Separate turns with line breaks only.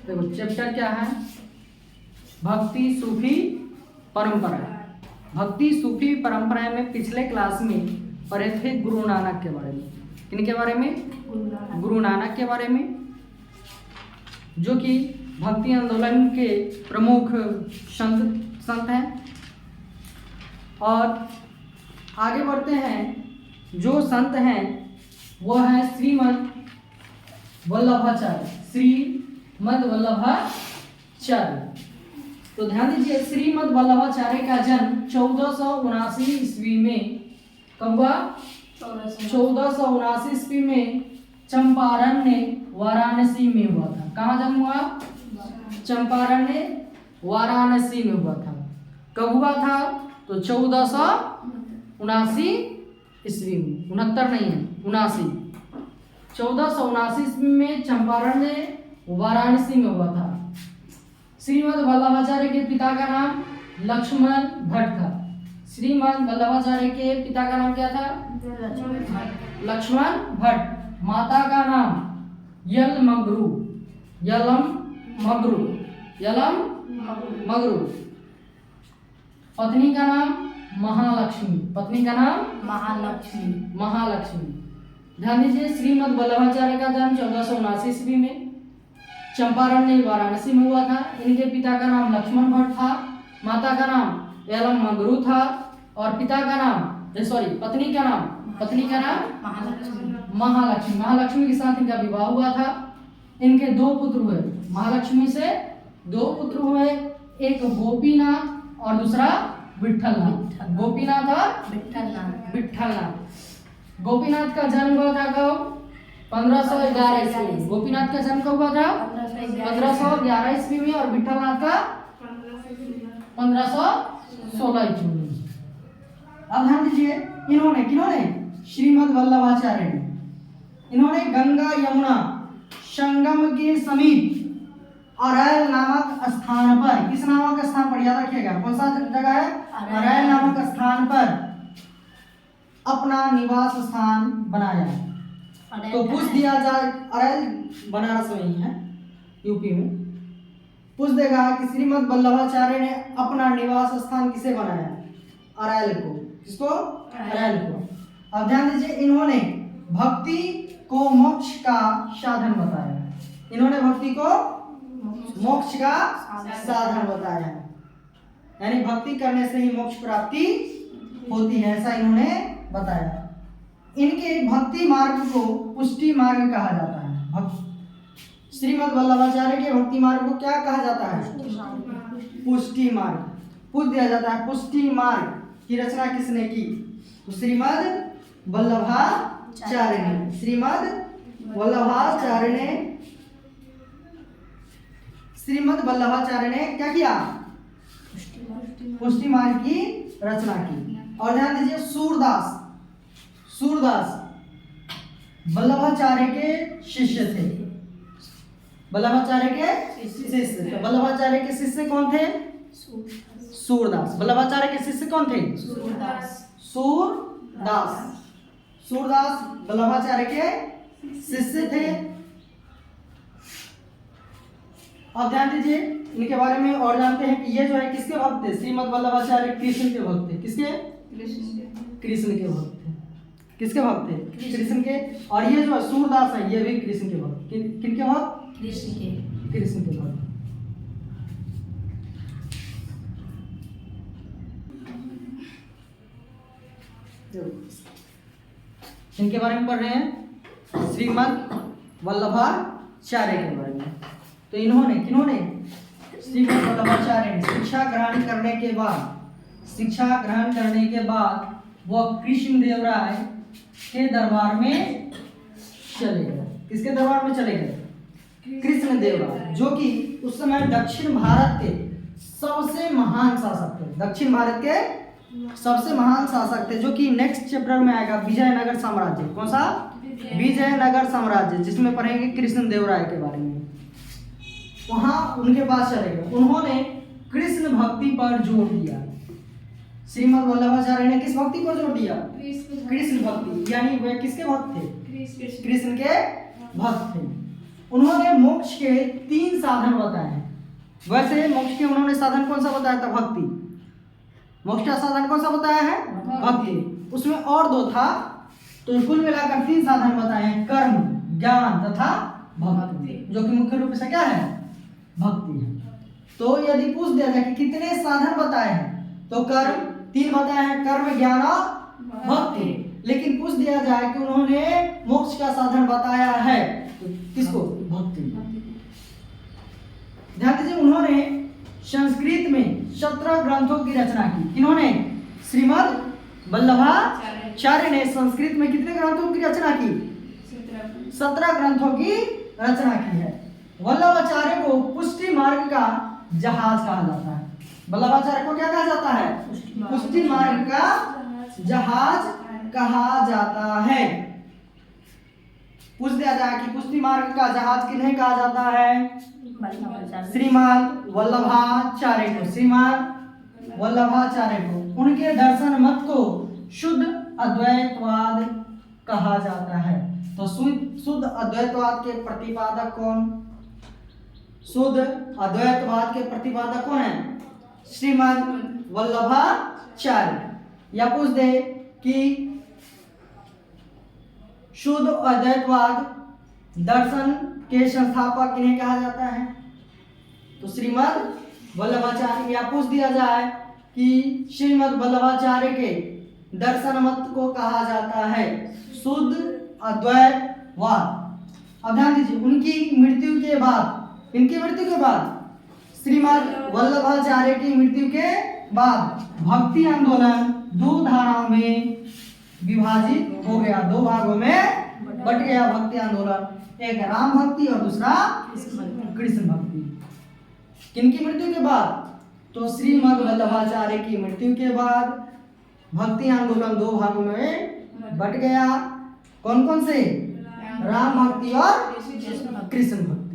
देखो चैप्टर क्या है, भक्ति सूफी परंपरा। भक्ति सूफी परंपरा में पिछले क्लास में पढ़े थे गुरु नानक के बारे में। किनके बारे में? गुरु नानक के बारे में, जो कि भक्ति आंदोलन के प्रमुख संत हैं। और आगे बढ़ते हैं, जो संत हैं वो है श्रीमद वल्लभाचार्य, श्रीमद वल्लभाचार्य। तो ध्यान दीजिए, श्रीमद वल्लभाचार्य का जन्म 1479 ईस्वी में कब हुआ? 1479 ईस्वी में चंपारण ने वाराणसी में हुआ था। कहाँ जन्म हुआ? चंपारण ने वाराणसी में हुआ था। कब हुआ था? तो 1479 ईस्वी में, 69 नहीं है, 79। 1479 ईस्वी में चंपारण ने वाराणसी में हुआ था। श्रीमद वल्लभाचार्य के पिता का नाम लक्ष्मण भट्ट था। श्रीमद वल्लभाचार्य के पिता का नाम क्या था? लक्ष्मण भट्ट। माता का नाम यलमगरू, पत्नी का नाम महालक्ष्मी, ध्यान दीजिए, श्रीमद वल्लभाचार्य का जन्म 1479 ईस्वी में चंपारण ने वाराणसी में हुआ था। इनके पिता का नाम लक्ष्मण भट्ट था, माता का नाम यलमगरू था और पत्नी का नाम महालक्ष्मी के साथ इनका विवाह हुआ था। इनके 2 पुत्र हुए, महालक्ष्मी से 2 पुत्र हुए, एक गोपीनाथ और दूसरा विठलनाथ। गोपीनाथ और विठलनाथ। गोपीनाथ का जन्म हुआ था कब? 1511 ईस्वी। गोपीनाथ का जन्म कब हुआ था? 1511 ईस्वी में और विठलनाथ का 1516 ईस्वी में। अब ध्यान दीजिए, किन्होंने श्रीमद वल्लभाचार्य ने, इन्होंने गंगा यमुना संगम के समीप अरैल नामक स्थान पर, किस नामक स्थान पर याद रखिएगा, कौन सा जगह है? अरैल नामक स्थान पर अपना निवास स्थान बनाया। तो पूछ दिया जाए, अरैल बनारस में ही है, यूपी में। पूछ देगा कि श्रीमद वल्लभाचार्य ने अपना निवास स्थान किसे बनाया? अरैल को। किसको? अरैल को। अब ध्यान दीजिए, इन्होंने भक्ति को मोक्ष का साधन बताया। इन्होंने भक्ति को मोक्ष का साधन बताया, यानी भक्ति करने से ही मोक्ष प्राप्ति होती है, ऐसा इन्होंने बताया। इनके भक्ति मार्ग को पुष्टि मार्ग कहा जाता है। श्रीमद वल्लभाचार्य के भक्ति मार्ग को क्या कहा जाता है? पुष्टि मार्ग। पूछ दिया जाता है, पुष्टि मार्ग की रचना किसने की? तो श्रीमद वल्लभाचार्य ने। श्रीमद वल्लभाचार्य ने क्या किया? पुष्टि मार्ग की रचना की। और ध्यान दीजिए, सूरदास वल्लभाचार्य के शिष्य थे। वल्लभाचार्य के शिष्य कौन थे? सूरदास। वल्लभाचार्य के शिष्य कौन थे? सूरदास वल्लभाचार्य के शिष्य थे। अब ध्यान दीजिए, इनके बारे में और जानते हैं कि ये जो है किसके भक्त थे? श्रीमद वल्लभाचार्य कृष्ण के भक्त थे। किसके? कृष्ण के भक्त थे। किसके भक्त थे? कृष्ण के। और ये जो सूरदास है, ये भी कृष्ण के भक्त। किनके भक्त? कृष्ण के भक्त। इनके बारे में पढ़ रहे हैं, श्रीमद वल्लभाचार्य के बारे में। तो किन्होंने श्रीमद वल्लभाचार्य ने शिक्षा ग्रहण करने के बाद वह कृष्णदेव राय के दरबार में चले गए। किसके दरबार में चले गए? कृष्णदेव राय, जो कि उस समय दक्षिण भारत के सबसे महान शासक थे। दक्षिण भारत के सबसे महान शासक थे, जो कि नेक्स्ट चैप्टर में आएगा, विजयनगर साम्राज्य। कौन सा? विजयनगर साम्राज्य, जिसमें पढ़ेंगे कृष्णदेव राय के बारे में। वहां उनके पास चले गए। उन्होंने कृष्ण भक्ति पर जोर दिया। श्रीमद वल्लभाचार्य ने किस भक्ति पर जोर दिया? कृष्ण भक्ति। यानी वे किसके भक्त थे? कृष्ण के भक्त थे। उन्होंने मोक्ष के 3 साधन बताए हैं। वैसे मोक्ष के उन्होंने साधन कौन सा बताया था? भक्ति। मोक्ष का साधन कौन सा बताया है? भक्ति। उसमें और 2 था, तो कुल मिलाकर 3 साधन बताए हैं, कर्म, ज्ञान तथा भक्ति, जो कि मुख्य रूप से क्या है? भक्ति है। तो यदि पूछ दिया जाए कि कितने साधन बताए हैं, तो कर्म 3 बताए हैं, कर्म, ज्ञान और भक्ति। लेकिन पूछ दिया जाए कि उन्होंने मोक्ष का साधन बताया है, तो किसको? भक्ति। ध्यान दीजिए, उन्होंने संस्कृत में 17 ग्रंथों की रचना की। इन्होंने श्रीमद् वल्लभाचार्य ने संस्कृत में कितने ग्रंथों की रचना की? 17 ग्रंथों की रचना की है। वल्लभाचार्य को पुष्टि मार्ग का जहाज कहा जाता है। वल्लभाचार्य को क्या कहा जाता है? पुष्टि मार्ग का जहाज कहा जाता है। पूछ दिया जाए कि पुष्टि मार्ग का जहाज किन्हें कहा जाता है? श्रीमद् वल्लभाचार्य को। श्रीमद् वल्लभाचार्य को। उनके दर्शन मत को शुद्ध अद्वैतवाद कहा जाता है। तो शुद्ध अद्वैतवाद के प्रतिपादक कौन? शुद्ध अद्वैतवाद के प्रतिपादक कौन है? श्रीमद् वल्लभाचार्य। या पूछ दे कि शुद्ध अद्वैतवाद दर्शन के संस्थापक किन्हें कहा जाता है? तो श्रीमद् वल्लभाचार्य। या पूछ दिया जाए कि श्रीमद् वल्लभाचार्य के दर्शन मत को कहा जाता है शुद्ध अद्वैतवाद। अब ध्यान दीजिए, उनकी मृत्यु के बाद, इनकी मृत्यु के बाद, श्रीमद् वल्लभाचार्य की मृत्यु के बाद भक्ति आंदोलन 2 धाराओं में विभाजित हो गया, 2 भागों में बट गया भक्ति आंदोलन। एक राम भक्ति और दूसरा कृष्ण भक्ति। किनकी मृत्यु के बाद? तो श्रीमद् वल्लभाचार्य की मृत्यु के बाद भक्ति आंदोलन 2 भागों में बट गया। कौन कौन से? राम भक्ति और कृष्ण भक्ति।